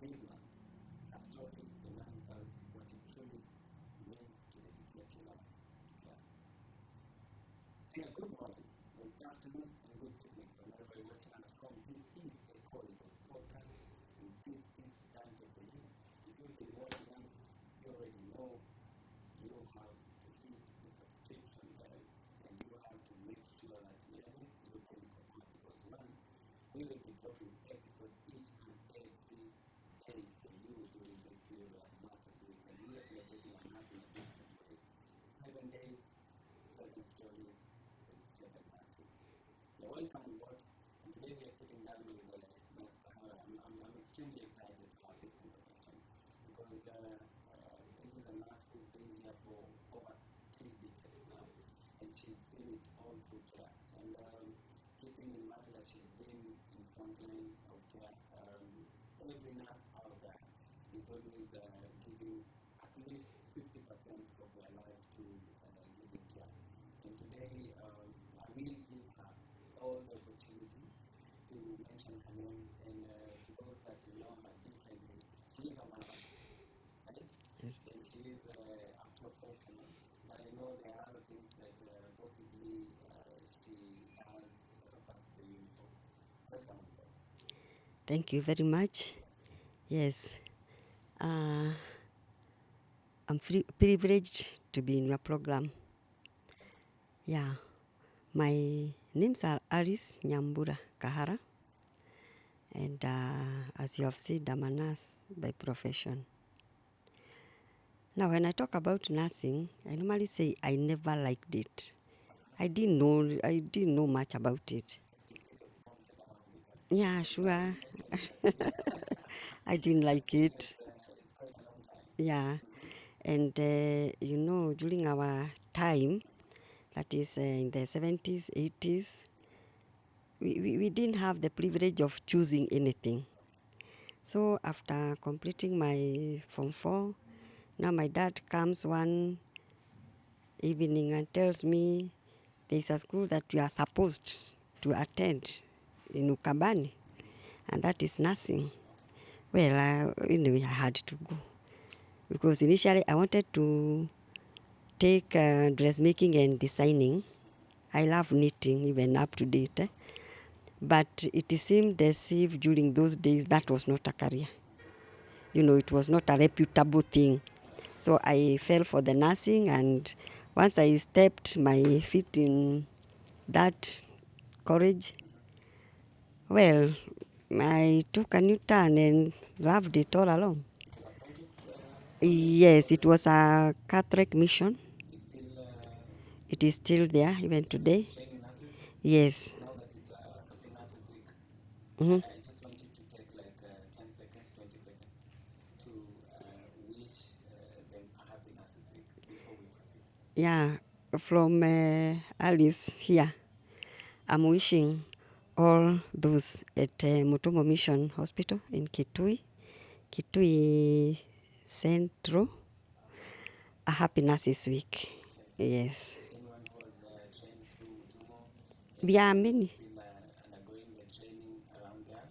this one has taught me the nuns out what it truly means to dedicate your life to care. Yeah, good morning, good afternoon, and good evening whenever you're watching on the phone. This is a Hollywood podcast, and this is the time for you. If you've been watching us, you already know you have to hit the subscription bell, and you have to make sure that whenever you can come up, because one, we will be dropping episodes each and every day for you during this period of Masters Week, and we are celebrating our Masters Week today. 7 days, 7 stories, and 7 Masters. You're welcome on board, and today we are sitting down with Ms. Kahara. I'm extremely excited about this conversation because this is a nurse who's been here for over 3 decades now, and she's seen it all through care. And keeping in mind that she's been in frontline of care, every nurse out there is always giving at least 60% of their life to giving care. And today, I will give her all the opportunity to mention her name, and to those that know her differently, she is a mother, right? Yes. And she is a professional, but I know there are other things that possibly she has possibly for. Welcome. Thank you very much. Yes, I'm privileged to be in your program. Yeah, my names are Aris Nyamura Kahara, and as you have said, I'm a nurse by profession. Now, when I talk about nursing, I normally say I never liked it. I didn't know much about it. Yeah, sure. I didn't like it. Yeah, and during our time, that is in the 70s, 80s, we didn't have the privilege of choosing anything. So after completing my Form 4, now my dad comes one evening and tells me there's a school that you are supposed to attend in Ukambani, and that is nursing. Well, anyway, I had to go because initially I wanted to take dressmaking and designing. I love knitting, even up to date. But it seemed as if during those days that was not a career. It was not a reputable thing. So I fell for the nursing, and once I stepped my feet in that college, well, I took a new turn and loved it all along. Yes, it was a Catholic mission. It is still there even today. Yes. Now that it's Happy Nurses Week, Mhm. I just want you to take like 10 seconds, 20 seconds to wish them a Happy Nurses Week before we proceed. Yeah, from Alice here, I'm wishing all those at Mutombo Mission Hospital in Kitui Central, a happy Nurses Week. Yes. Anyone who was trained through Mutumo, Yeah, many. still undergoing the training around there,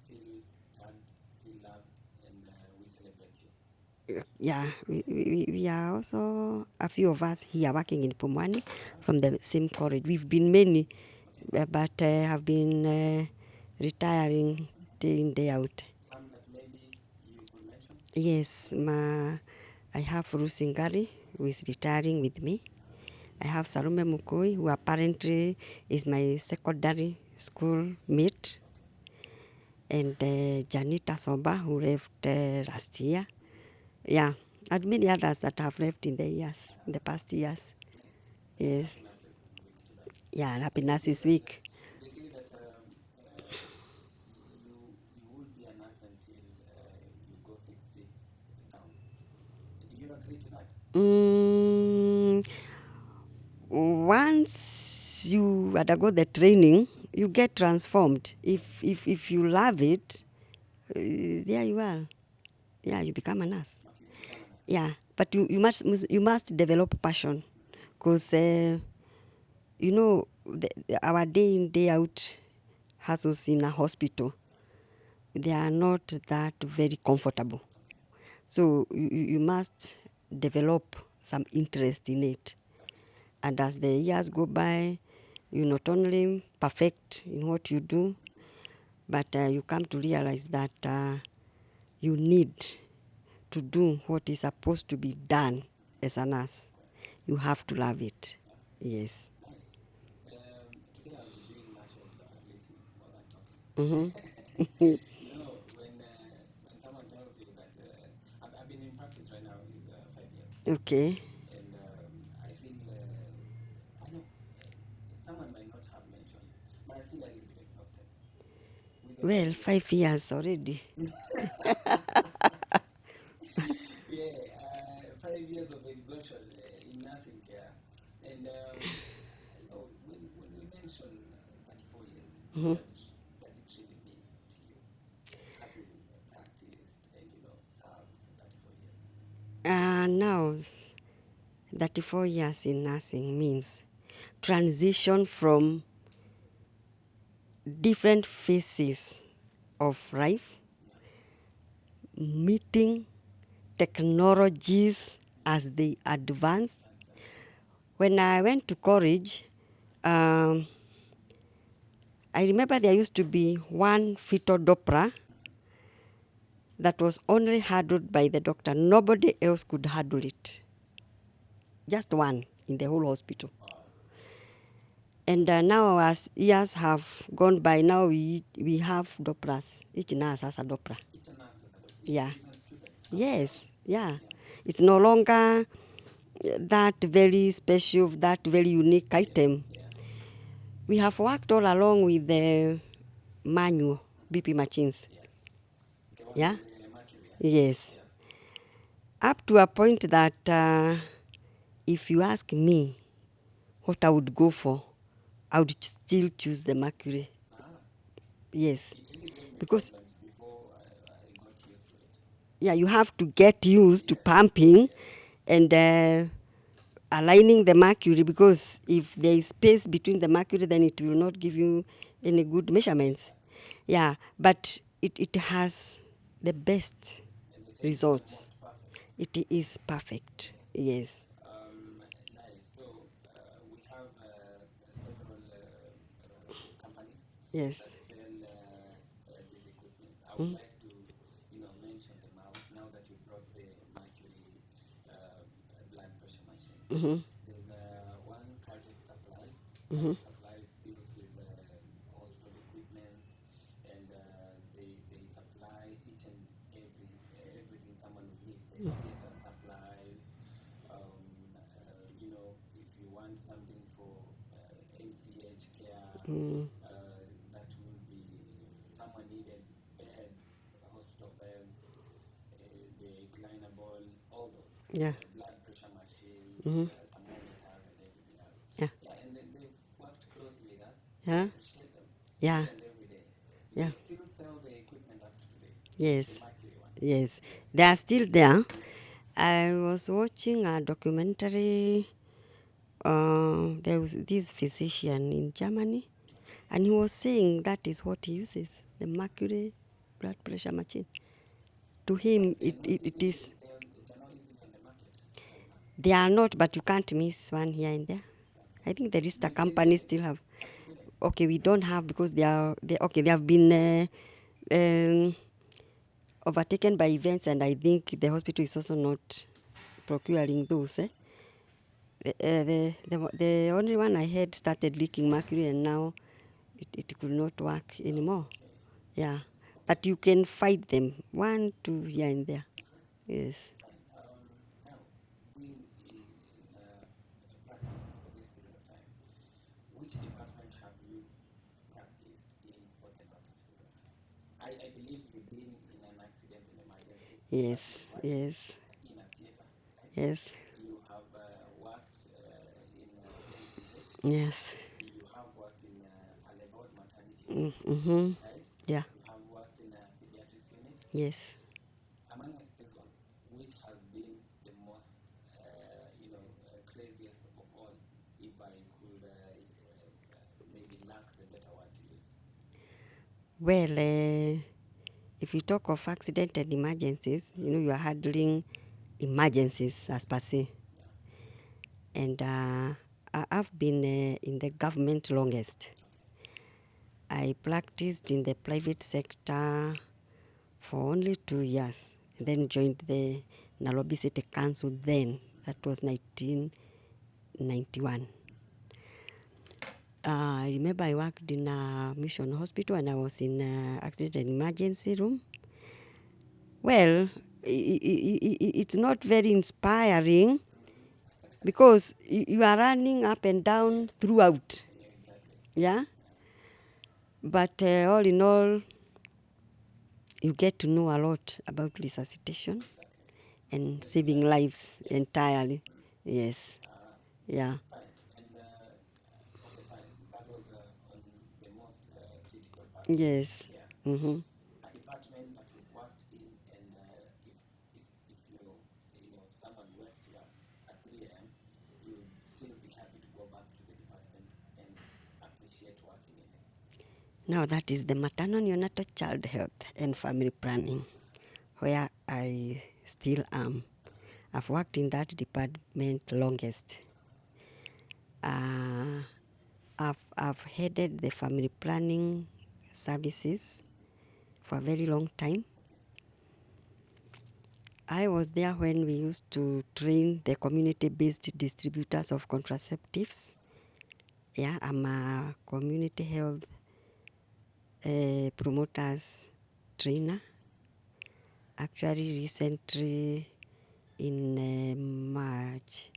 feel proud, feel loved, and we celebrate you. Yeah, we are also a few of us here working in Pumwani from the same college. We've been many, but have been retiring day in, day out. Some that maybe you could mention? Yes, I have Rusingari, who is retiring with me. I have Sarume Mukui, who apparently is my secondary school mate. And Janita Soba, who left last year. Yeah, and many others that have left in the past years. Yes. Yeah, Happy Nurses Week. They say that you will be a nurse until you go 6 feet down. Do you agree to that? Mm, once you undergo the training, you get transformed. If you love it, there you are. Yeah, you become a nurse. Okay, you become a nurse. Yeah, but you must develop passion, because our day in day out hustles in a hospital. they are not that very comfortable. So you must develop some interest in it. And as the years go by, you not only perfect in what you do, but you come to realize that you need to do what is supposed to be done as a nurse. You have to love it. Yes. Nice. Today I'll be doing much of listening more than talking. Mm-hmm. You know, when someone tells you that I've been in practice right now is 5 years, Okay. and I feel I know someone might not have mentioned, but I feel a little bit exhausted with the Well, 5 years. 5 years already. Yeah, 5 years of exhaustion in nursing care, and you know when we mention 34 years, Mm-hmm. does it really mean to you? Having practiced and served for 34 years. Now, 34 years in nursing means transition from different phases of life, meeting technologies as they advance. When I went to college, um, I remember there used to be one fetal Doppler that was only handled by the doctor. Nobody else could handle it. Just one in the whole hospital. And now, as years have gone by, now we have Dopplers. Each nurse has a Doppler. Each nurse has a doctor. Yeah. Even students. Yes. Yeah. It's no longer that very special, that very unique item. Yeah. We have worked all along with the manual BP machines. Yes. The one Yeah. with the mercury. Yes. Yeah. Up to a point that if you ask me what I would go for, I would still choose the mercury. Ah, Yes. it really gave me Because problems before I got used to it. yeah, you have to get used to Yeah. pumping Yeah. and aligning the mercury, because if there is space between the mercury, then it will not give you any good measurements. Yeah, but it has the best And they say it's the results. most perfect. It is perfect. Yes. Nice. So we have several companies Yes. that sell these equipments. I would Mm. like to, mention them out now that you brought the mercury blood pressure machine. Mm-hmm. There's one Cartech Supply. Mm-hmm. Cartech Supply deals with hospital equipment, and they supply each and everything someone would need. The theater supplies. If you want something for NCH care, Mm. that will be someone needed beds, hospital beds, the reclinable, all those Yeah. blood pressure machines, Mm-hmm. thermometers, and everything else. Yeah. Yeah, and then they worked closely with us. Yeah. Appreciate them Yeah. each and every day. Yeah. They still sell the equipment up to today. The Yes. mercury one. Yes. Yes. They are still there. Yes. I was watching a documentary. There was this physician in Germany, and he was saying that is what he uses, the mercury blood pressure machine. To him, it is. They're not easily on the market right now. They are not, but you can't miss one here and there. I think the Rista You still get companies it still have. up to today. Okay, we don't have because they have been overtaken by events, and I think the hospital is also not procuring those. The only one I had started leaking mercury, and now it could not work anymore. Yeah, but you can fight them, one, two here and there. Yes. Fine. Now, being in practice for this period of time, which department have you practiced in for the longest period of time? I believe you've been in an accident and emergency Yes. department, right? Yes. In a theater, right? Yes. You have worked in NCH. Yes. You have worked in a labor maternity ward, Mm-hmm. right? Yeah. You have worked in a pediatric clinic. Yes. Among these ones, which has been the most, craziest of all, if I could maybe lack the better word to use? Well, if you talk of accident and emergencies, you are handling emergencies as per se. And I've been in the government longest. I practiced in the private sector for only 2 years, and then joined the Nairobi City Council then. That was 1991. I remember I worked in a mission hospital and I was in accident and emergency room. Well, it's not very inspiring because you are running up and down throughout. Yeah? But all in all, you get to know a lot about resuscitation and saving lives entirely. Yes. Yeah. Yes. Mm-hmm. Department that you worked in, and if someone works here at 3 a.m., you would still be happy to go back to the department and appreciate working in it. Now that is the maternal neonatal child health and family planning, where I still am. I've worked in that department longest. I've headed the family planning services for a very long time. I was there when we used to train the community-based distributors of contraceptives. Yeah, I'm a community health promoters trainer. Actually, recently in March,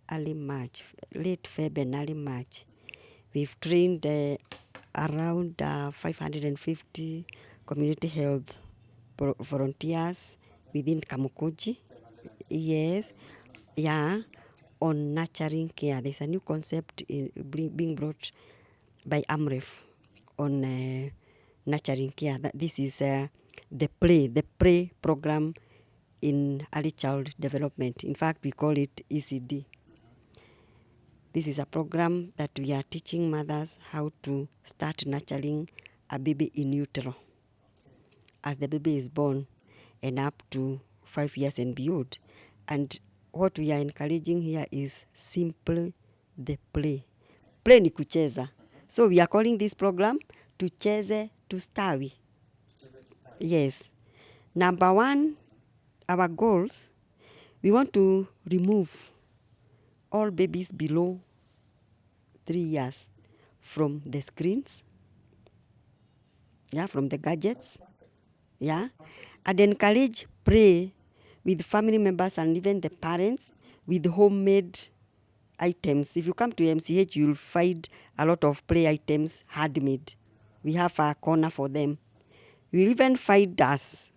early March, late February and early March, we've trained around 550 community health volunteers within Kamukuji. Yes, yeah, on nurturing care. There's a new concept being brought by AMREF on nurturing care. This is the play program in early child development. In fact, we call it ECD. This is a program that we are teaching mothers how to start nurturing a baby in utero as the baby is born and up to 5 years and beyond. And what we are encouraging here is simply the play. Play ni kucheza. So we are calling this program Tucheze Tustawi. Yes. Number one, our goals, we want to remove all babies below 3 years from the screens, yeah, from the gadgets, yeah, and encourage play with family members and even the parents with homemade items. If you come to MCH, you'll find a lot of play items handmade. We have a corner for them. You'll even find us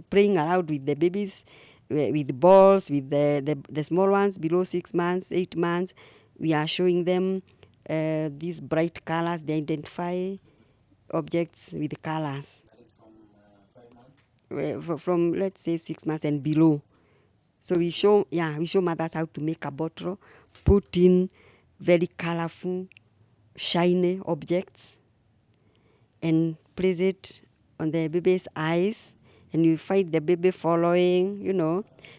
playing around with the babies, with balls, with the small ones below 6 months, 8 months. We are showing them these bright colors. They identify objects with colors. That is from 5 months? From let's say 6 months and below. So we show mothers how to make a bottle, put in very colorful, shiny objects, and place it on the baby's eyes, and you find the baby following,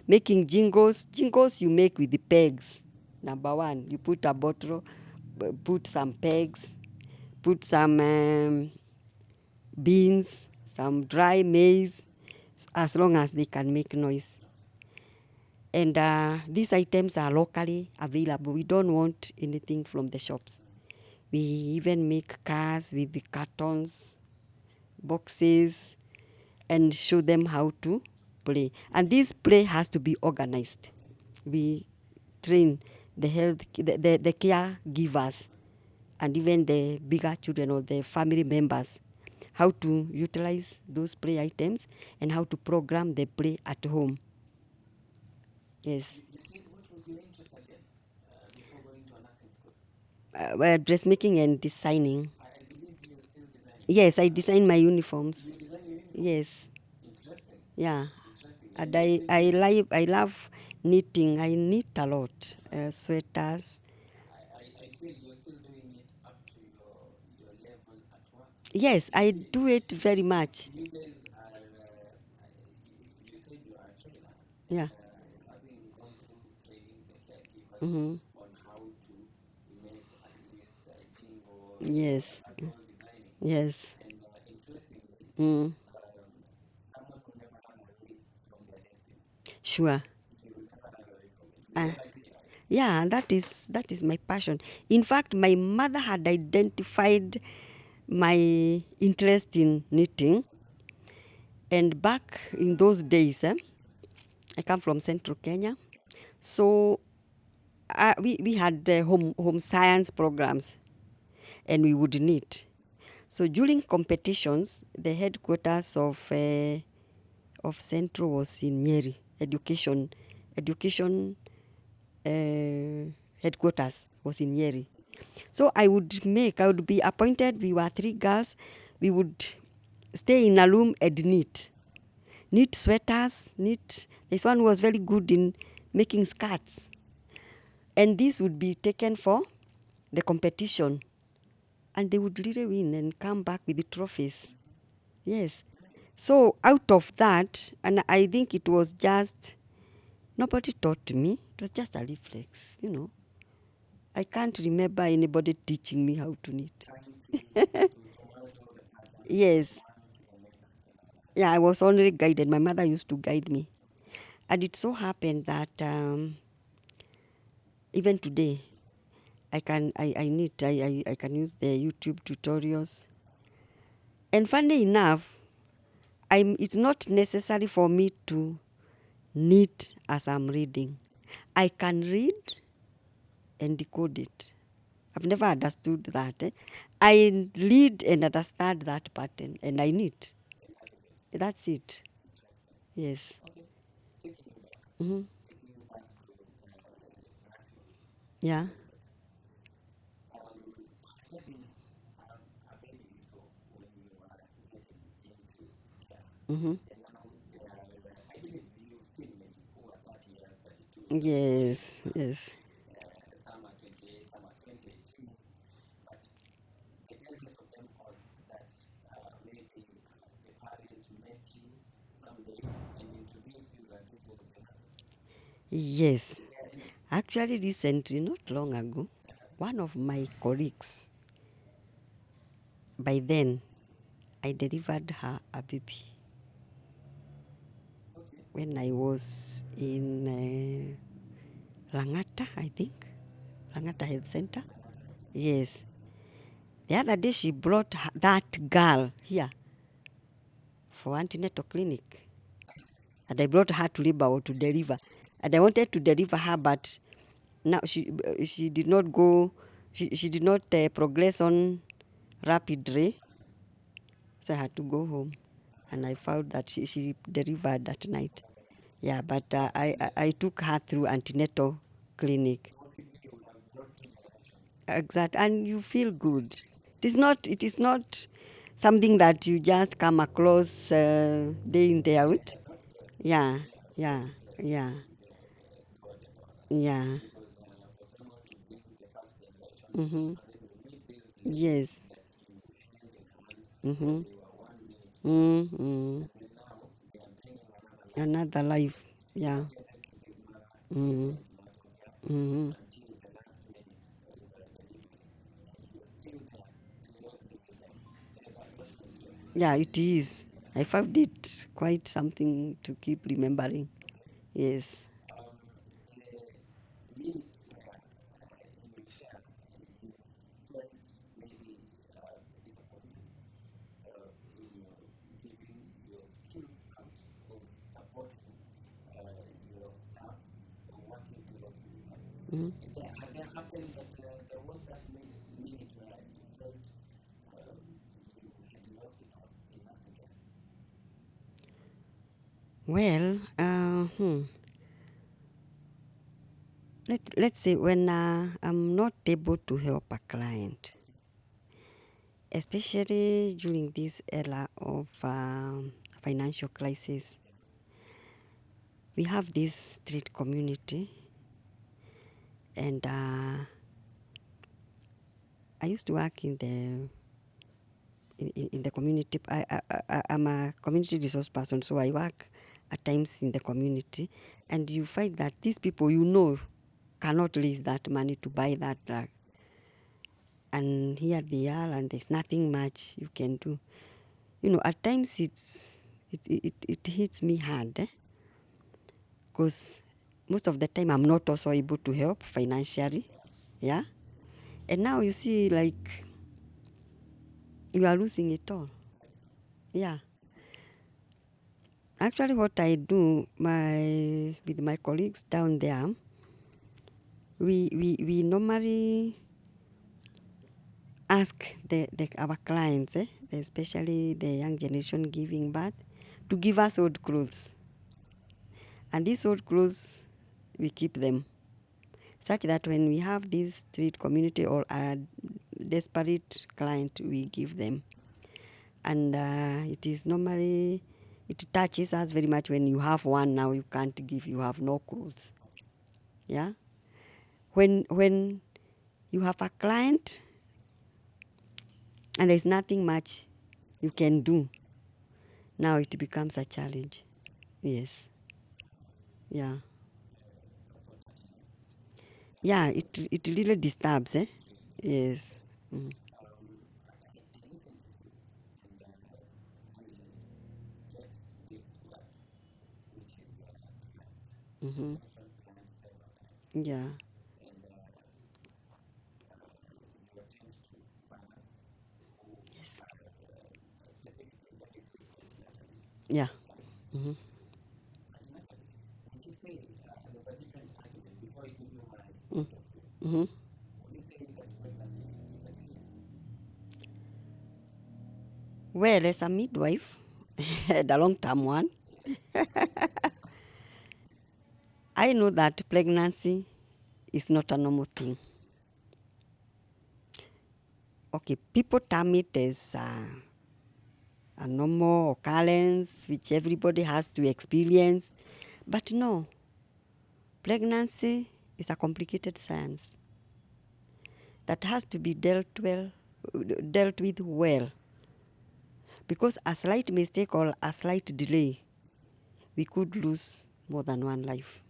making jingles. Jingles you make with the pegs. Number one, you put a bottle, put some pegs, put some beans, some dry maize, as long as they can make noise. And these items are locally available. We don't want anything from the shops. We even make cars with the cartons, boxes, and show them how to play. And this play has to be organized. We train the caregivers and even the bigger children or the family members how to utilize those play items and how to program the play at home. Yes. What was your interest again before going to a nursing school? Dressmaking and designing. I believe you were still designing. Yes, I design my uniforms. You design your uniform? Yes. Interesting. Yeah. Interesting. And I love knitting. I knit a lot. Sweaters. I feel you're still doing it up to your level at work. Yes, I do it very much. You guys are Yeah. having gone through training the caregivers Mm-hmm. on how to make at least a jingle, Yes. that's all designing. Yes. And interestingly, Mm. someone who never run away from their destiny, Sure. they will never run away from it. You Uh, will agree, right? yeah, that is my passion. In fact, my mother had identified my interest in knitting, and back in those days, I come from Central Kenya, so we had home science programs, and we would knit. So during competitions, the headquarters of Central was in Nyeri, education headquarters was in Nyeri. So I would be appointed. We were three girls. We would stay in a room and knit sweaters, knit. This one was very good in making skirts, and this would be taken for the competition, and they would really win and come back with the trophies. Yes. So out of that, and I think it was just nobody taught me. It was just a reflex, you know. I can't remember anybody teaching me how to knit. Yes. Yeah, I was only guided. My mother used to guide me. And it so happened that even today, I knit. I can use the YouTube tutorials. And funny enough, it's not necessary for me to knit as I'm reading. I can read and decode it. I've never understood that. I read and understand that pattern, and I knit. That's it. Yes. Mm-hmm. Yeah. Mm-hmm. Yes. Yes. Some are 28, some are 20, but the eldest of them all that maybe the parent met you someday and introduced you that this was your Yes. Actually, recently, not long ago, one of my colleagues, by then, I delivered her a baby when I was in Langata, I think. Langata Health Center. Yes. The other day, she brought that girl here for antenatal clinic. And I brought her to Libao to deliver. And I wanted to deliver her, but now she did not go, she did not progress on rapidly. So I had to go home. And I found that she delivered that night. Yeah, but I took her through antenatal clinic. Exactly, and you feel good. It is not something that you just come across day in day out. Yeah, yeah, yeah, yeah. Mm-hmm. Yes. Mm-hmm. Mm-hmm. Another life. Yeah. Mm-hmm. Mm-hmm. Yeah, it is. I found it quite something to keep remembering. Yes. Mm-hmm. Well, let's say when I'm not able to help a client, especially during this era of financial crisis, we have this street community, and I used to work in the community. I'm a community resource person, so I work at times in the community, and you find that these people cannot raise that money to buy that drug. And here they are, and there's nothing much you can do. At times it hits me hard, because most of the time I'm not also able to help financially, yeah. And now you see, like, you are losing it all, yeah. Actually, what I do with my colleagues down there, we normally ask our clients, especially the young generation giving birth, to give us old clothes. And these old clothes, we keep them, such that when we have this street community or a desperate client, we give them. And it touches us very much when you have one now you can't give, you have no clothes. Yeah? When you have a client and there's nothing much you can do, now it becomes a challenge. Yes. Yeah. Yeah, it really disturbs, eh? Yes. Mm. Mm-hmm. Yeah. Yes. Yeah. Mm-hmm. Mm. Mm-hmm. Well, as a midwife, the long-term one, I know that pregnancy is not a normal thing. Okay, people term it as a normal occurrence which everybody has to experience, but no, pregnancy is a complicated science that has to be dealt with well, because a slight mistake or a slight delay, we could lose more than one life.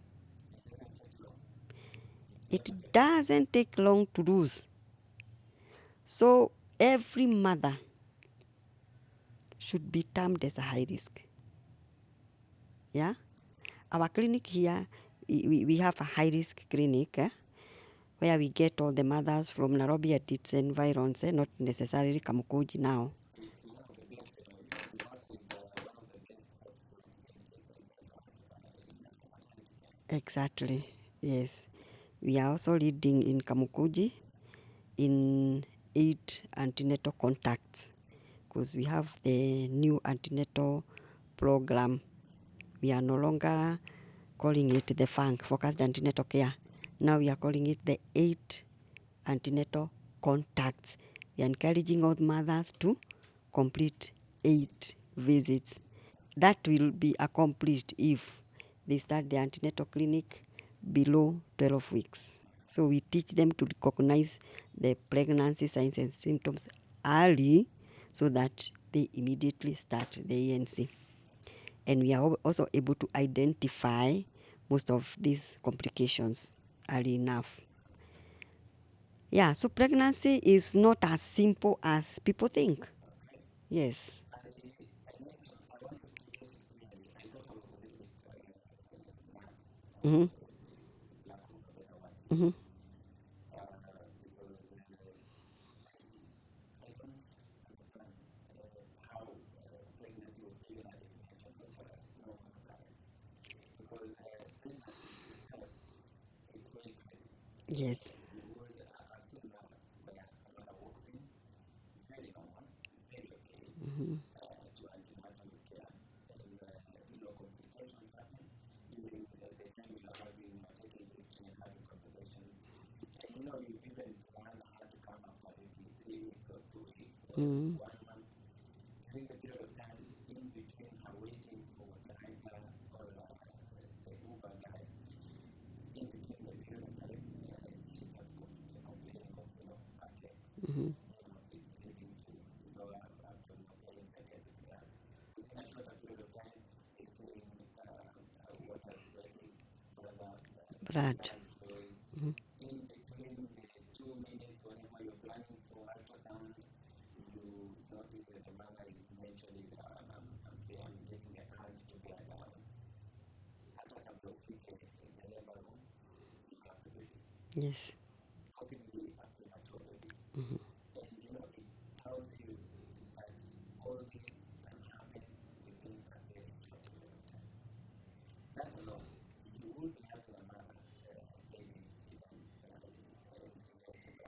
It doesn't take long to lose. So every mother should be termed as a high risk. Yeah? Our clinic here, we have a high risk clinic, where we get all the mothers from Nairobi and its environs, not necessarily Kamukunji now. Exactly, yes. We are also leading in Kamukunji in 8 antenatal contacts, because we have the new antenatal program. We are no longer calling it the FANC, Focused Antenatal Care. Now we are calling it the 8 antenatal contacts. We are encouraging all mothers to complete 8 visits. That will be accomplished if they start the antenatal clinic below 12 weeks. So we teach them to recognize the pregnancy signs and symptoms early, so that they immediately start the ANC. And we are also able to identify most of these complications early enough. Yeah, so pregnancy is not as simple as people think. Yes. Mm-hmm. Mm-hmm. Yes. Mm-hmm. Mm-hmm. Mm-hmm. Blood. In between the 2 minutes, whenever you're planning for ultrasound, you notice that the mother is eventually I'm getting a hand to be at a couple of feet in the labor room. You have to do it. Yes. Possibly up to much already. Mm-hmm. And it tells you that all this can happen within a very short period of time. That alone, you will be having a mother, maybe even inseminated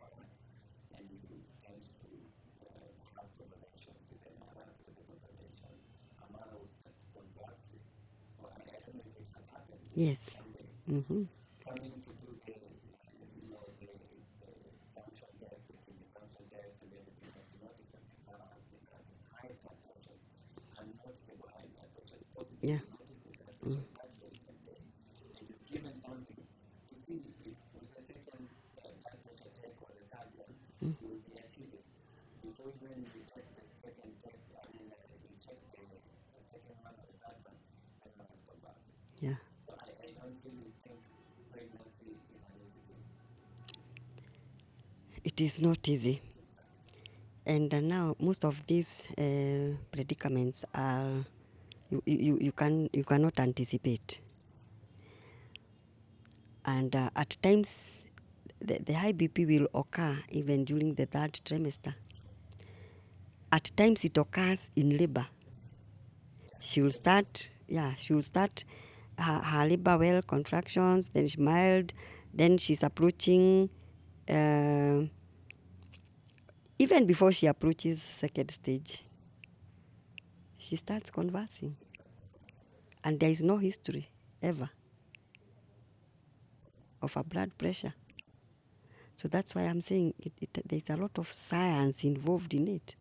and you tend to have conversations with the mother, with the conversations. A mother will start to converse. Well, I don't know if it has happened. Yes. Mm-hmm. Coming to do the function test, between the function test and everything else, you notice that this mother has been having high blood pressures, unnoticeable high blood pressures, possibly Yeah. you notice the blood pressure that recent day, and you've given something to see if with the second blood pressure check or the third one, you will be achieving. Before even you check the second check, you check the second one or the third one, and now it's convulsing. Yeah. So I don't really think pregnancy is an easy thing. It is not easy. And now most of these predicaments are you cannot anticipate. And at times the high BP will occur even during the third trimester. At times it occurs in labor. She will start her labor well contractions, then she's mild, then she's approaching even before she approaches second stage, she starts conversing. And there is no history ever of a blood pressure. So that's why I'm saying there's a lot of science involved in it.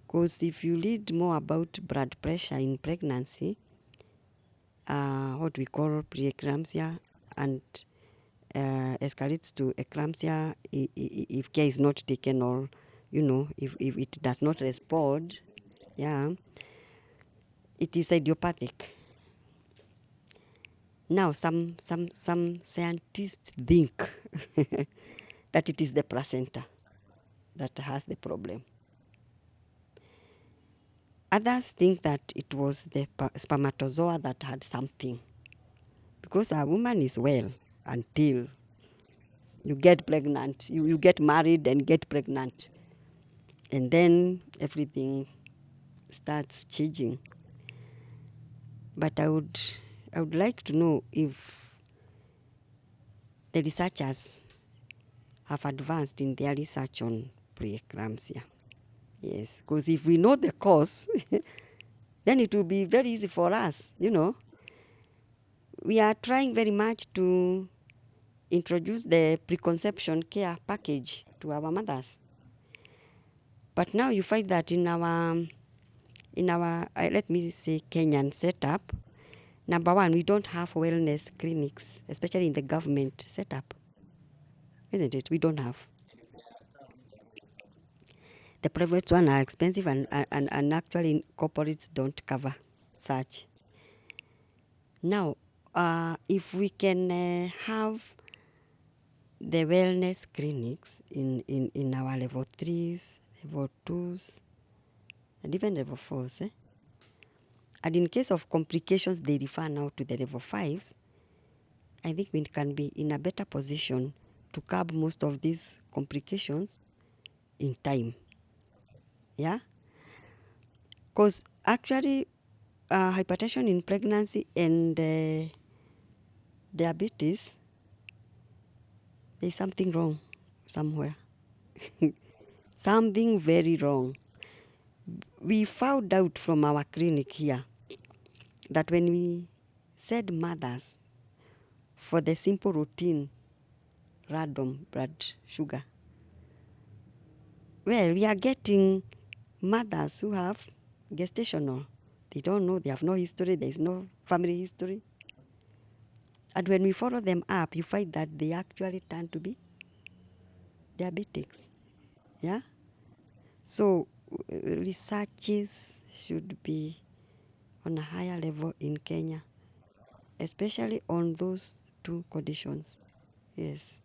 Because if you read more about blood pressure in pregnancy, what we call preeclampsia, and escalates to eclampsia if care is not taken, or if it does not respond, it is idiopathic. Now some scientists think that it is the placenta that has the problem. Others think that it was the spermatozoa that had something, because a woman is well until you get pregnant. You get married and get pregnant, and then everything starts changing. But I would like to know if the researchers have advanced in their research on preeclampsia. Yes, because if we know the cause, then it will be very easy for us, We are trying very much to introduce the preconception care package to our mothers. But now you find that in our let me say, Kenyan setup, number one, we don't have wellness clinics, especially in the government setup. Isn't it? We don't have. The private ones are expensive, and actually corporates don't cover such. Now, if we can have the wellness clinics in our level 3s, level 2s, and even level 4s, and in case of complications, they refer now to the level 5s, I think we can be in a better position to curb most of these complications in time. Yeah? Because actually, hypertension in pregnancy and diabetes, there's something wrong somewhere. Something very wrong. We found out from our clinic here that when we said mothers for the simple routine random blood sugar, well, we are getting mothers who have gestational. They don't know, they have no history, there is no family history. And when we follow them up, you find that they actually turn to be diabetics. Yeah? So researches should be on a higher level in Kenya, especially on those two conditions. Yes.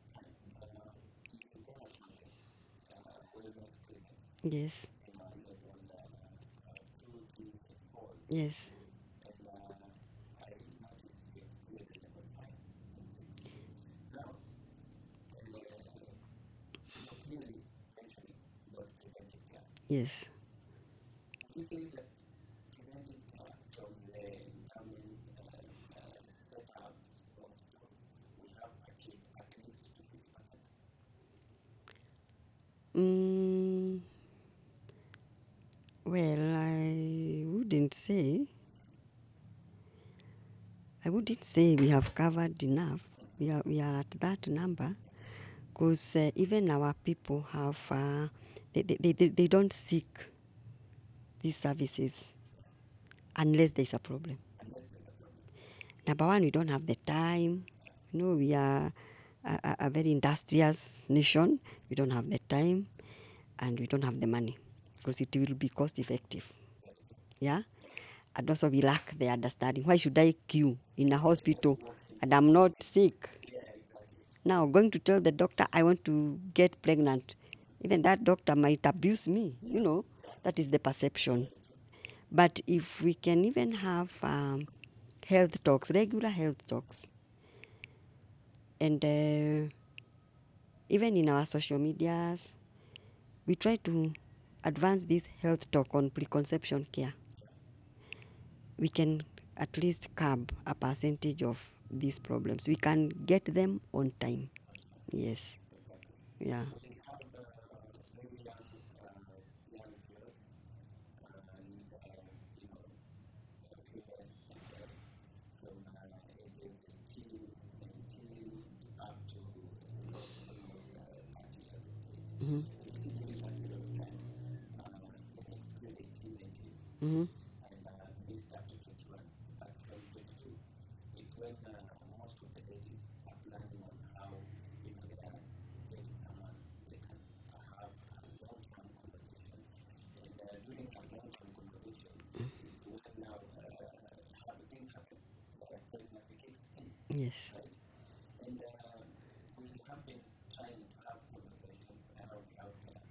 Yes. Yes. Yes. You say that preventive care from the government setup of we have achieved at least 50%. Mm, well, I wouldn't say we have covered enough. We are at that number because even our people have they don't seek these services unless there's a problem. Number one, we don't have the time. We are a very industrious nation. We don't have the time and we don't have the money because it will be cost effective. Yeah? And also we lack the understanding. Why should I queue in a hospital and I'm not sick? Now, going to tell the doctor I want to get pregnant, even that doctor might abuse me. That is the perception. But if we can even have health talks, regular health talks, and even in our social medias, we try to advance this health talk on preconception care. We can at least curb a percentage of these problems. We can get them on time. Yes. Yeah. Mm-hmm. Mm-hmm. It's when most of the ladies are planning on how they are getting someone they can have a long-term conversation. And during a long-term conversation, it's when now how things happen, pregnancy kicks in, Yes. right? And we have been trying to have conversations around healthcare,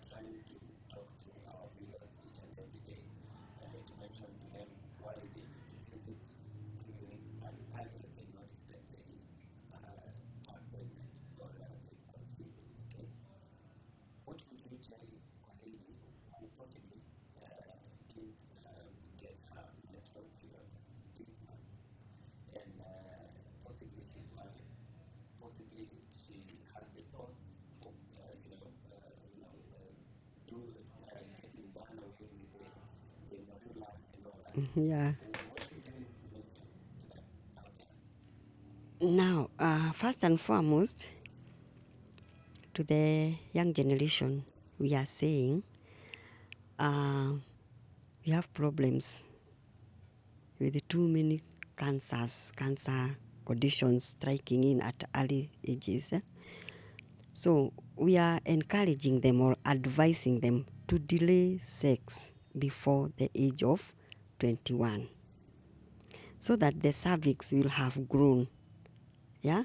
trying to talk to our viewers each and every day, to mention to them why they visit clinic as early as they notice that they are pregnant or they are sick. Okay? What would you tell a lady who possibly did get her menstrual period this month and possibly she's married, possibly she has the thoughts of do getting done away with the modula and all that. Yeah. What should you mention to them out there? Now, first and foremost, to the young generation, we are saying we have problems with too many cancer conditions striking in at early ages. So we are encouraging them or advising them to delay sex before the age of 21 so that the cervix will have grown. Yeah?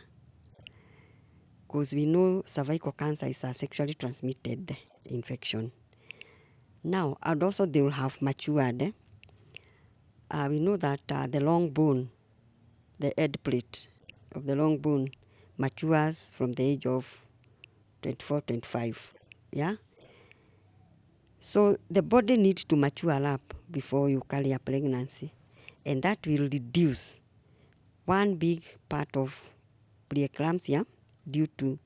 Because we know cervical cancer is a sexually transmitted infection. Now, and also they will have matured. We know that the long bone, the head plate of the long bone matures from the age of 24, 25. Yeah? So the body needs to mature up before you carry a pregnancy. And that will reduce one big part of preeclampsia due to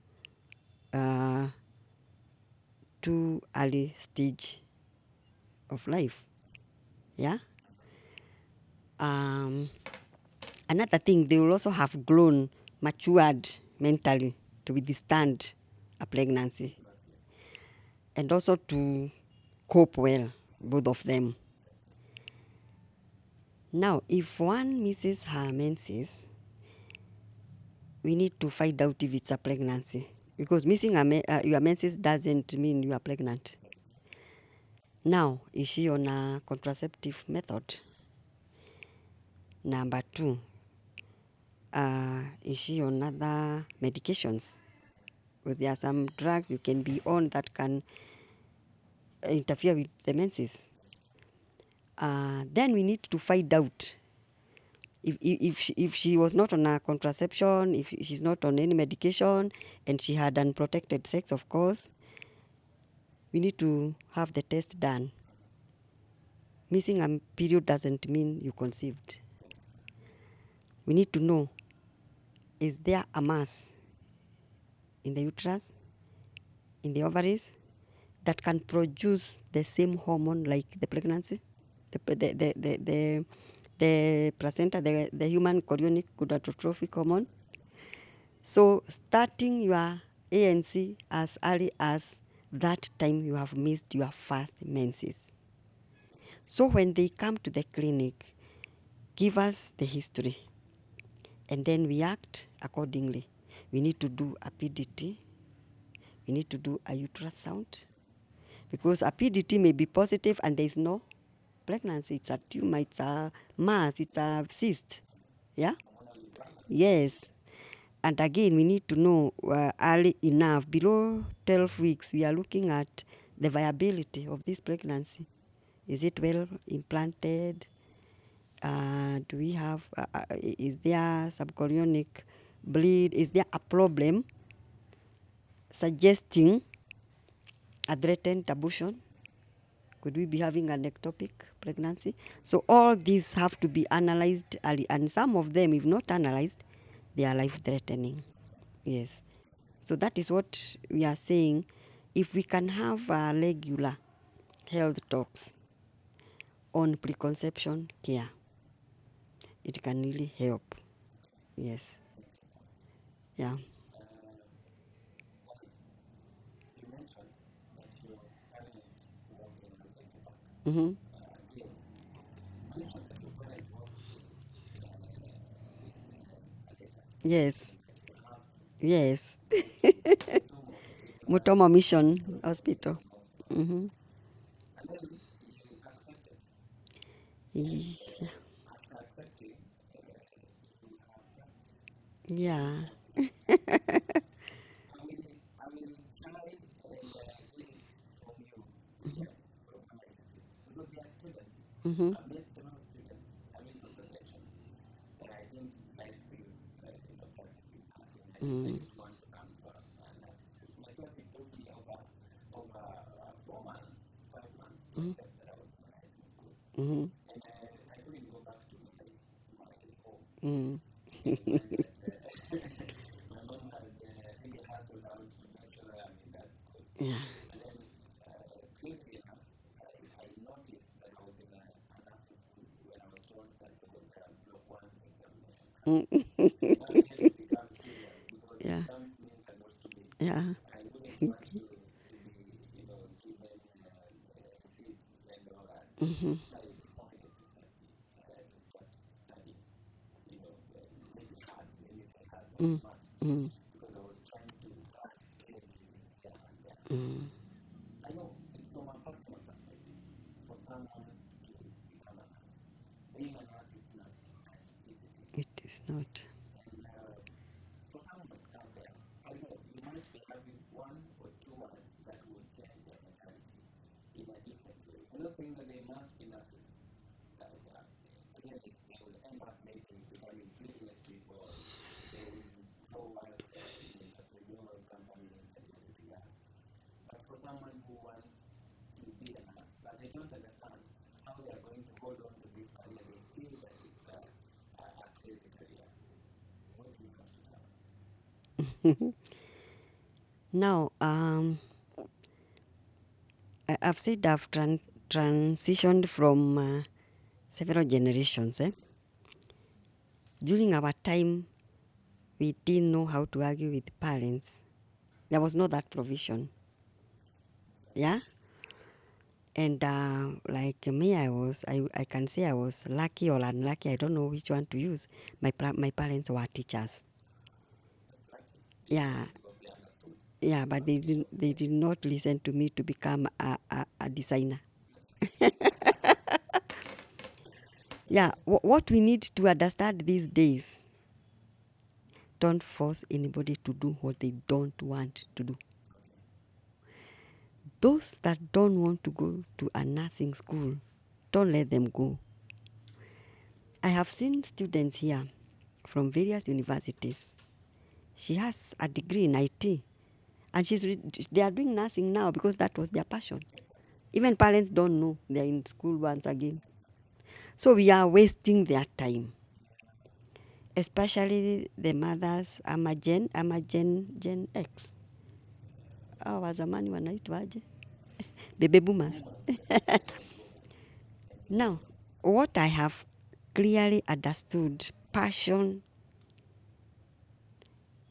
too early stage of life. Yeah? Um, Another thing, they will also have grown, matured mentally to withstand a pregnancy and also to cope well, both of them. Now, if one misses her menses, we need to find out if it's a pregnancy because missing your menses doesn't mean you are pregnant. Now, is she on a contraceptive method? Number two, Is she on other medications? Because there are some drugs you can be on that can interfere with the menses. Then we need to find out if she was not on a contraception, if she's not on any medication, and she had unprotected sex, of course, we need to have the test done. Missing a period doesn't mean you conceived. We need to know, is there a mass in the uterus, in the ovaries, that can produce the same hormone like the pregnancy, the placenta, the human chorionic gonadotrophic hormone. So starting your ANC as early as that time you have missed your first menses. So when they come to the clinic, give us the history, and then we act accordingly. We need to do a PDT. We need to do a ultrasound, because a PDT may be positive and there is no pregnancy. It's a tumor, it's a mass, it's a cyst. Yeah? Yes. And again, we need to know early enough, below 12 weeks, we are looking at the viability of this pregnancy. Is it well implanted? Do we have, is there subchorionic bleed? Is there a problem suggesting a threatened abortion? Could we be having an ectopic pregnancy? So all these have to be analyzed early, and some of them, if not analyzed, they are life-threatening. Yes. So that is what we are saying. If we can have regular health talks on preconception care, it can really help. Yes. Yeah. Mm-hmm. Yes. Yes. Mutomo Mission Hospital. Mm-hmm. Yeah. Mm-hmm. Mm. Mm-hmm. Mm. Yeah. Mm. Yeah. Yeah. Mm-hmm. Mm. Mm. Mm. It is not. Now, I've said I've transitioned from several generations. During our time, we didn't know how to argue with parents. There was no that provision. Yeah? And like me, I can say I was lucky or unlucky. I don't know which one to use. My parents were teachers. Yeah, yeah, but they did not listen to me to become a designer. Yeah, what we need to understand these days, don't force anybody to do what they don't want to do. Those that don't want to go to a nursing school, don't let them go. I have seen students here from various universities. She has a degree in IT, and they are doing nursing now because that was their passion. Even parents don't know they're in school once again. So we are wasting their time, especially the mothers. Gen X. Hao wazamani wanaitwaje? Baby boomers. Now, what I have clearly understood, passion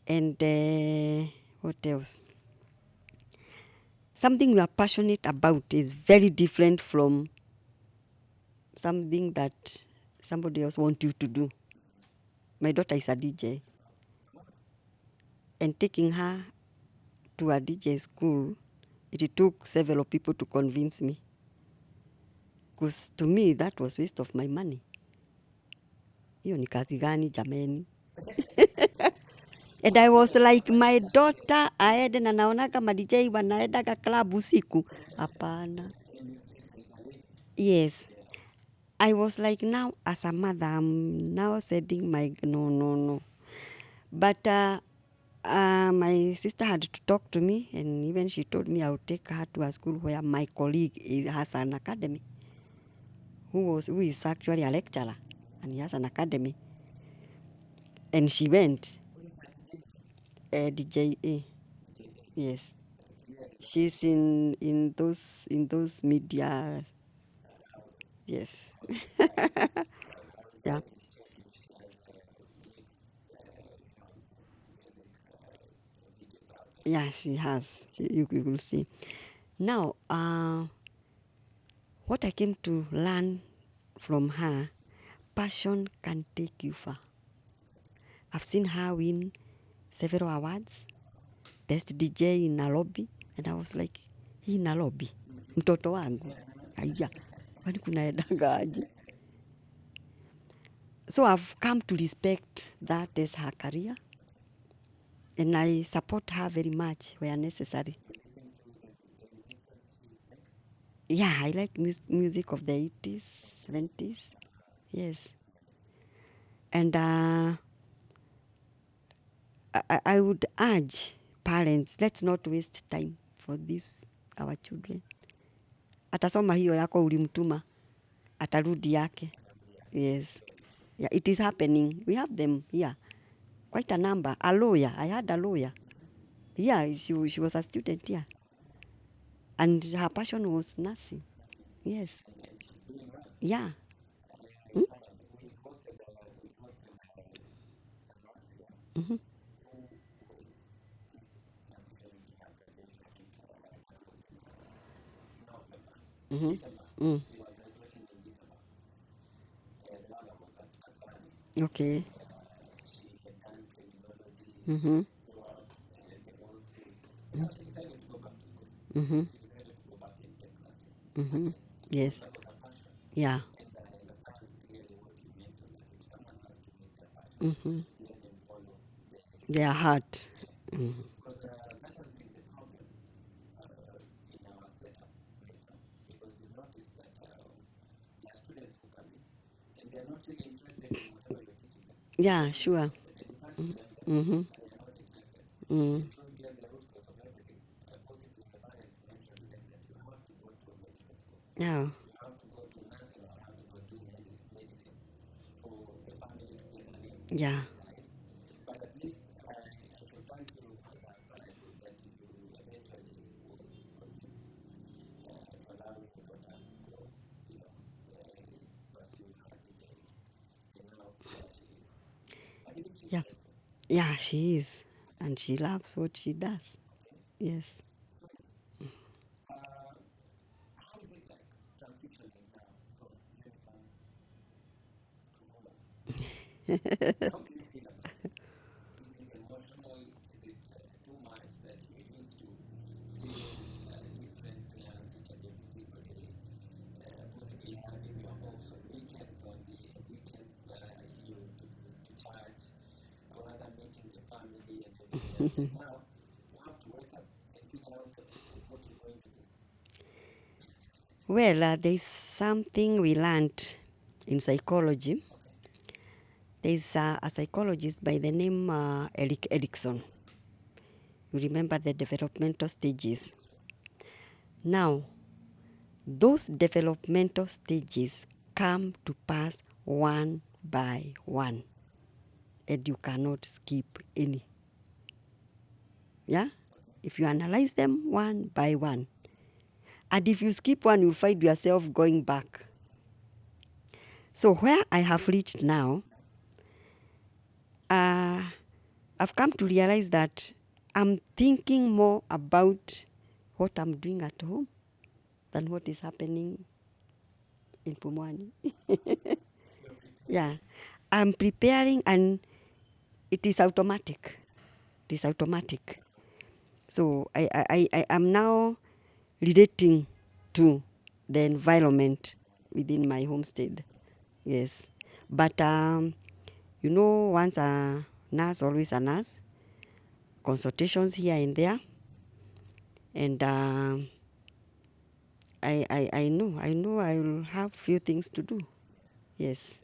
and what else? Something you are passionate about is very different from something that somebody else wants you to do. My daughter is a DJ, and taking her to a DJ school, it took several people to convince me. Because to me, that was waste of my money. Hiyo ni kazi gani jameni? And I was like, my daughter aende na naona kama DJ wanaendaga club usiku. Hapana. Yes. I was like, now as a mother, I'm now setting my, no. But my sister had to talk to me, and even she told me I would take her to a school where my colleague has an academy, who is actually a lecturer, and he has an academy. And she went. DJA. Yes. She's in those media. Yes. Yeah. Yeah, she has. You will see. Now, what I came to learn from her, passion can take you far. I've seen her win several awards, best DJ in a lobby, and I was like, hii na lobby, mtoto wangu, aya, kwani kunaendaga aje? So I've come to respect that as her career, and I support her very much where necessary. Yeah, I like music of the 80s, 70s. Yes. And I would urge parents, let's not waste time for this, our children. Atasoma hiyo yako ulimtuma, atarudi yake. Yes. Yeah, it is happening. We have them here. Quite a number. A lawyer. I had a lawyer. Yeah, she was a student here. And her passion was nursing. Yes. Yeah. Mm? Mm-hmm. Mm-hmm. Mm. Okay. Mm-hmm. Mm-hmm. Mm-hmm. Yes. Yeah. Mm-hmm. Their heart. Mm. Yeah, sure. Mm-hmm. Mm. Yeah. Yeah. Yeah. Yeah, she is. And she loves what she does. Yes. Now, you have to wake up and figure out what you're going to do. Well, there's something we learned in psychology. There's a psychologist by the name Eric Erikson. You remember the developmental stages. Now, those developmental stages come to pass one by one, and you cannot skip any. Yeah? If you analyze them one by one. And if you skip one, you'll find yourself going back. So where I have reached now, I've come to realize that I'm thinking more about what I'm doing at home than what is happening in Pumwani. Yeah. I'm preparing and it is automatic. It is automatic. So I am now relating to the environment within my homestead. Yes. But, once a nurse, always a nurse. Consultations here and there. And I know I will have few things to do. Yes.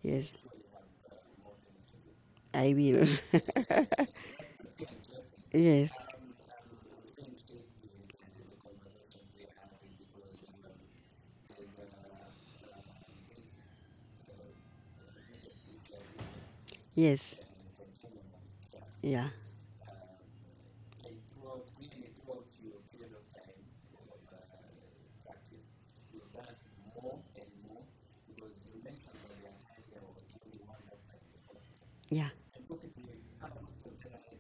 Yes. I will. Yes. Yes. Yeah. And throughout your period of time of practice, you've done more and more because you mentioned that there are times there was only one doctor in the hospital. Yeah. And possibly, how much of that I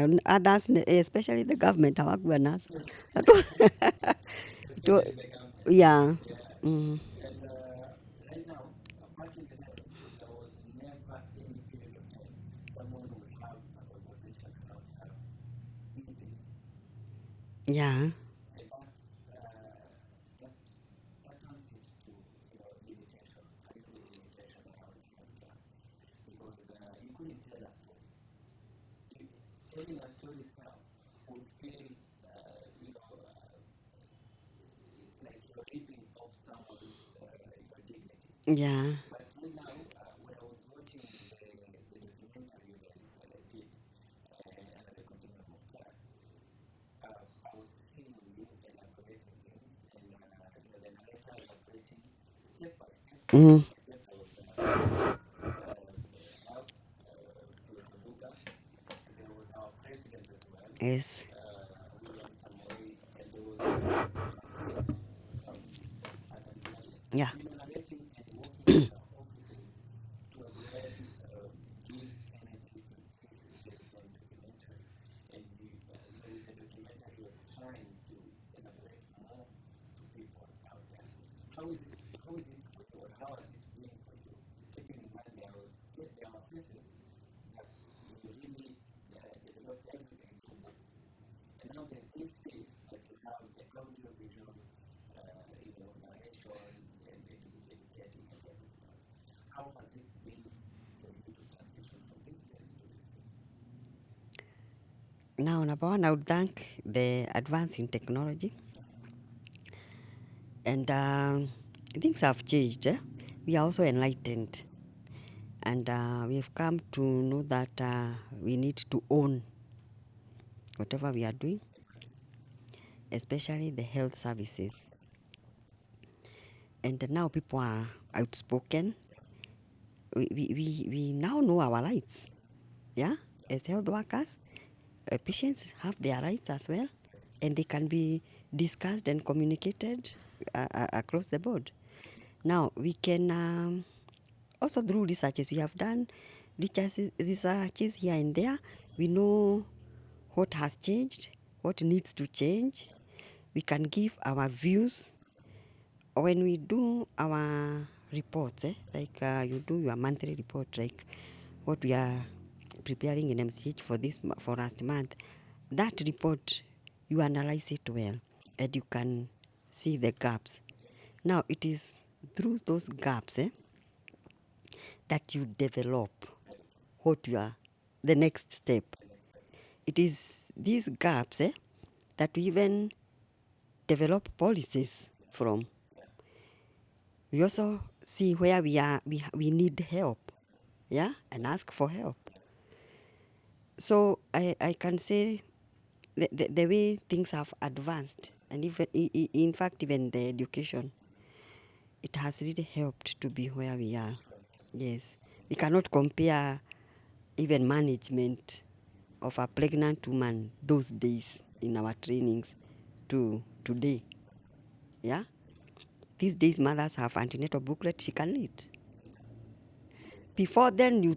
No, others, especially the government, hawakuwa nazo. That was- especially the government. yeah. Yeah. Mm. And right now, back in the day, there was never any period of time someone would have a conversation about how easy. Yeah. And that turns it to limitation, high limitation around healthcare. Because you couldn't tell a story. Telling a story itself would feel, it's like you're ripping off someone's dignity. Yeah. But right now, when I was watching the documentary that I did under the continuum of care, I was seeing you elaborating things and the narrator elaborating step by step. Mm. There was help, Professor Luca. There was our president as well, Yes. William Samoei, and there was Yeah. narrating and working with our offices. It was very give energy to this dedicated documentary. And with the documentary, we're trying to elaborate more to people out there. How is it for you, or how has it been for you? Keeping in mind there are places that you really develop everything in 2 months. And now there's this phase that you have the audio visual, narration and educating and everything else. How has it been for you to transition from this phase to this phase? Now, number one, I would thank the advance in technology. And things have changed. We are also enlightened. And we have come to know that we need to own whatever we are doing, especially the health services. And now people are outspoken. We now know our rights. Yeah? As health workers, patients have their rights as well. And they can be discussed and communicated across the board. Now, we can also through researches we have done, researches here and there, we know what has changed, what needs to change. We can give our views. When we do our reports, like you do your monthly report, like what we are preparing in MCH for last month, that report, you analyze it well and you can see the gaps. Now, it is through those gaps that you develop what you are the next step. It is these gaps that we even develop policies from. We also see where we need help, yeah, and ask for help. So I can say the way things have advanced, and even in fact even the education, it has really helped to be where we are. Yes, we cannot compare even management of a pregnant woman those days in our trainings to today. Yeah, these days mothers have antenatal booklet she can read. Before then,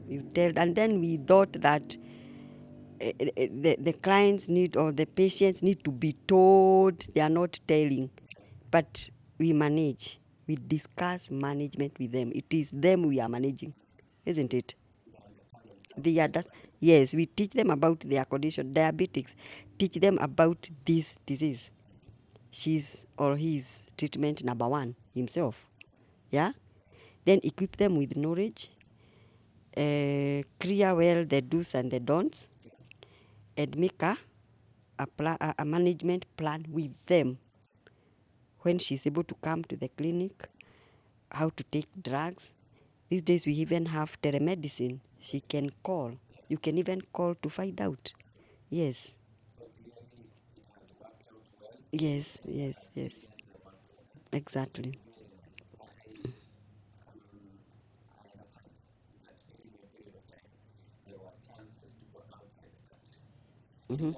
and then we thought that the clients need or the patients need to be told, they are not telling. But we manage, we discuss management with them. It is them we are managing, isn't it? They are just, yes, we teach them about their condition, diabetics, teach them about this disease. She's or his treatment number one himself. Yeah? Then equip them with knowledge, clear well the do's and the don'ts, and make a management plan with them when she's able to come to the clinic, how to take drugs. These days we even have telemedicine. She can call. You can even call to find out. Yes. Yes, yes, yes. Exactly. Mm-hmm.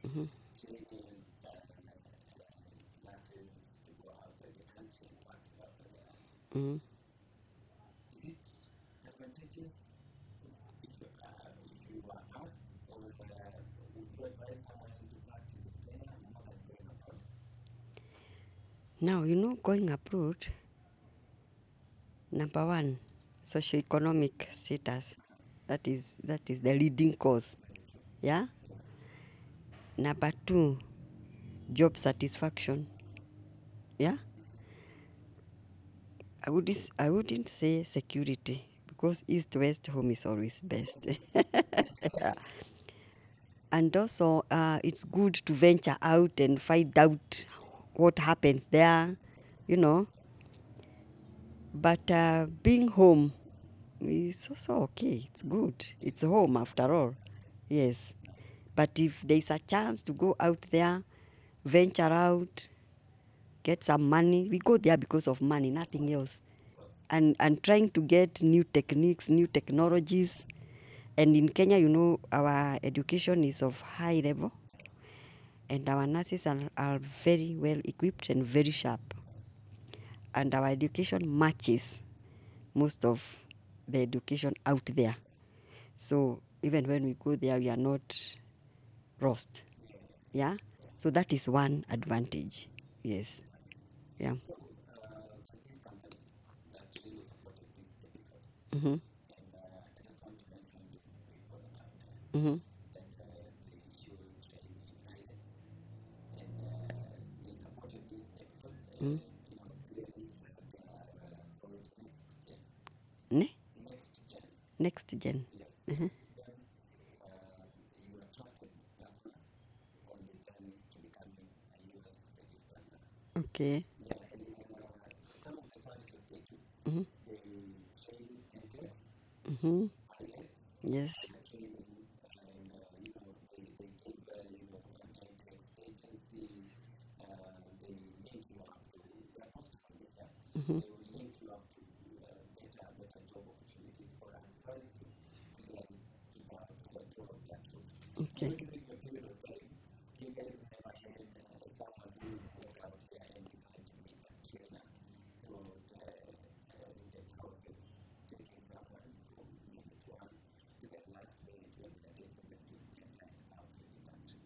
Mm-hmm. Mm-hmm. Now, going abroad, number one, socioeconomic status. That is the leading cause. Yeah. Number two, job satisfaction. Yeah. I wouldn't say security because east west home is always best. And also, it's good to venture out and find out what happens there, you know. But being home is also okay. It's good. It's home after all. Yes. But if there's a chance to go out there, venture out, get some money, we go there because of money, nothing else. And trying to get new techniques, new technologies. And in Kenya, our education is of high level, and our nurses are very well equipped and very sharp. And our education matches most of the education out there. So even when we go there, we are not lost. Yeah. So that is one advantage. Yes. Yeah. Mm-hmm. Mm-hmm. Mm-hmm. Ne? Next gen. Uh-huh. Okay. Mm-hmm. Mm-hmm. Yes. Mm-hmm. Okay.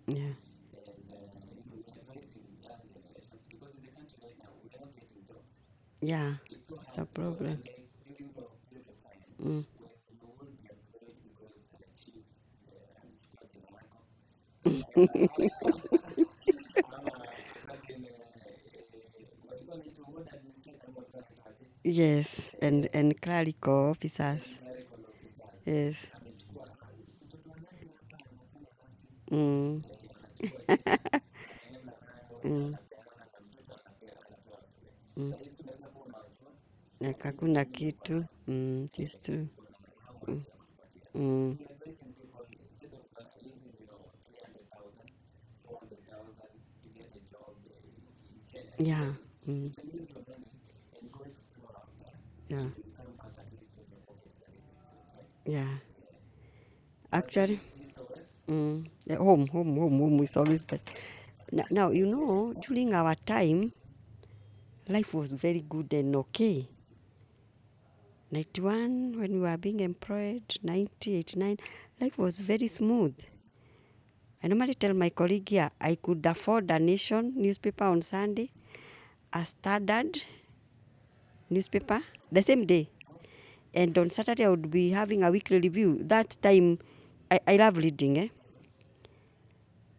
Yeah. Yeah. It's a problem. Mm. Yes, and clerical officers. clerical officers Yes. amechukua mtoto wa nani hapa anafanya kazi, Mm. anachukua cheti anaenda nayo Mm. anapeana na mtoto anapewa shule. Mm. Sasa hizi unaweza kuwa unawatoa Hakuna kitu. It is true. Mm. Mm. so advising people instead of using 300,000, 400,000 to get a job in Kenya, Yeah. you Mm. can use your money and go explore out there. Yeah. You come back at least with your pocket a little bit, right? Yeah. Actually, East or west? yeah, home is always best. Now, during our time, life was very good and okay. 91, when we were being employed, 90, 89, life was very smooth. I normally tell my colleague here, I could afford a Nation newspaper on Sunday, a Standard newspaper the same day. And on Saturday, I would be having a weekly review. That time, I love reading.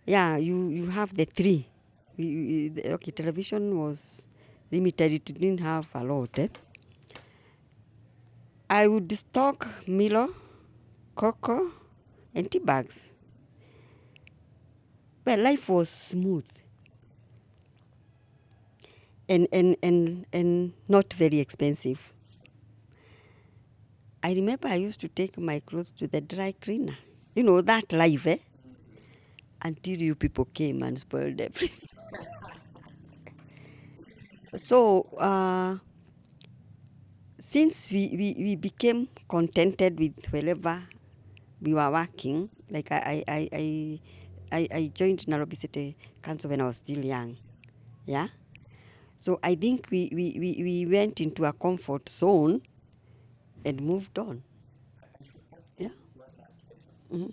Yeah, you have the three. Okay, television was limited. It didn't have a lot. I would stock Milo, cocoa, and tea bags. Well, life was smooth and not very expensive. I remember I used to take my clothes to the dry cleaner. You know, that life, until you people came and spoiled everything. So, since we became contented with wherever we were working, like I joined Nairobi City Council when I was still young. Yeah. So I think we went into a comfort zone and moved on. Yeah. Mm-hmm.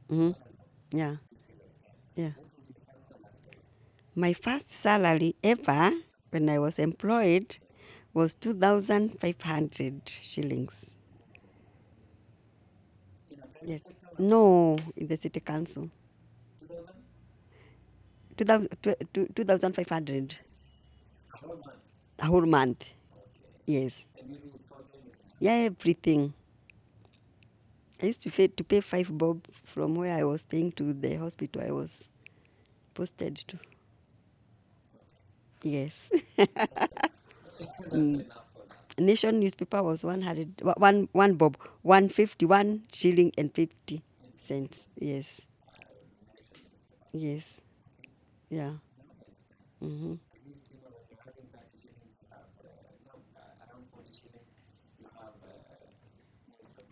Mm-hmm. Yeah. Yeah. My first salary ever when I was employed was 2,500 shillings. Yes. No, in the city council. 2,500. A whole month. Yes. Yeah, everything. I used to pay 5 bob from where I was staying to the hospital I was posted to. Yes. Nation newspaper was 1 bob, 151 shilling and 50 cents. Yes. Yes. Yeah. Mm-hmm.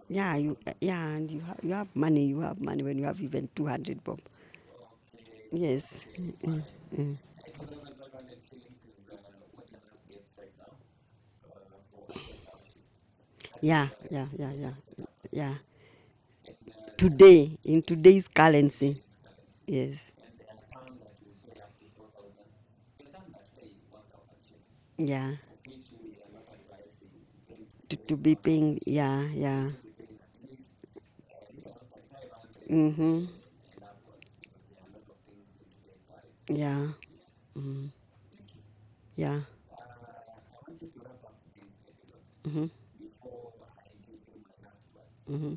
Yeah, and you have money. You have money when you have even 200 bob. Yes. Mm, mm. Yeah, yeah, yeah, yeah, yeah. Today, in today's currency, yes, yeah. To be paying, yeah, yeah. Mm-hmm. Yeah. Mm. Yeah. Mm-hmm. Mm-hmm.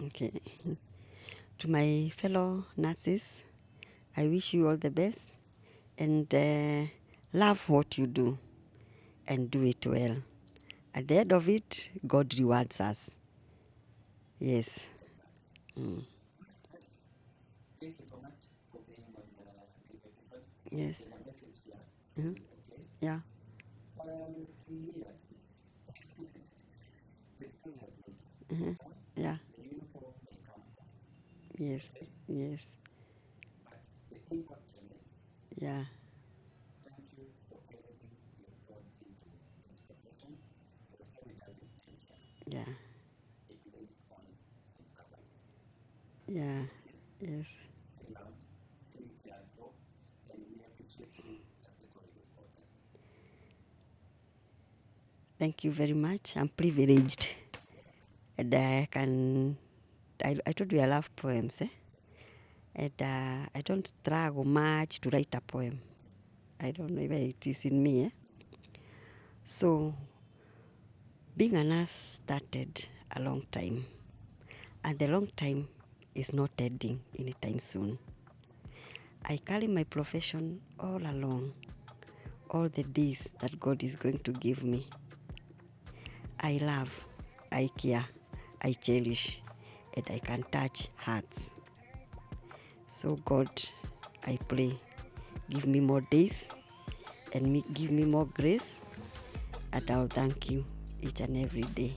Okay. To my fellow nurses, I wish you all the best and love what you do and do it well. At the end of it, God rewards us. Yes. Mm. Yes. Mhm. Yeah. Mhm. Yeah. Yes. Yes. Yeah. Yeah. Yeah. Yes. Thank you very much. I'm privileged. And I told you I love poems, eh? And I don't struggle much to write a poem. I don't know if it is in me, eh? So, being a nurse started a long time. And the long time is not ending anytime soon. I carry my profession all along, all the days that God is going to give me. I love, I care, I cherish, and I can touch hearts. So God, I pray, give me more days and give me more grace, and I'll thank you each and every day.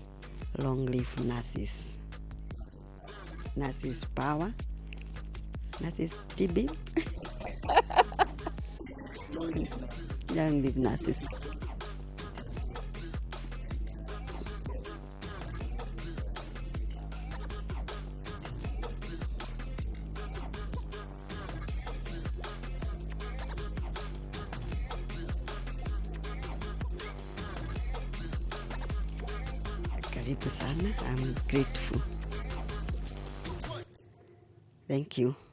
Long live nurses. Nurses power. Nurses TB. Long live nurses. Karibu sana. I'm grateful. Thank you.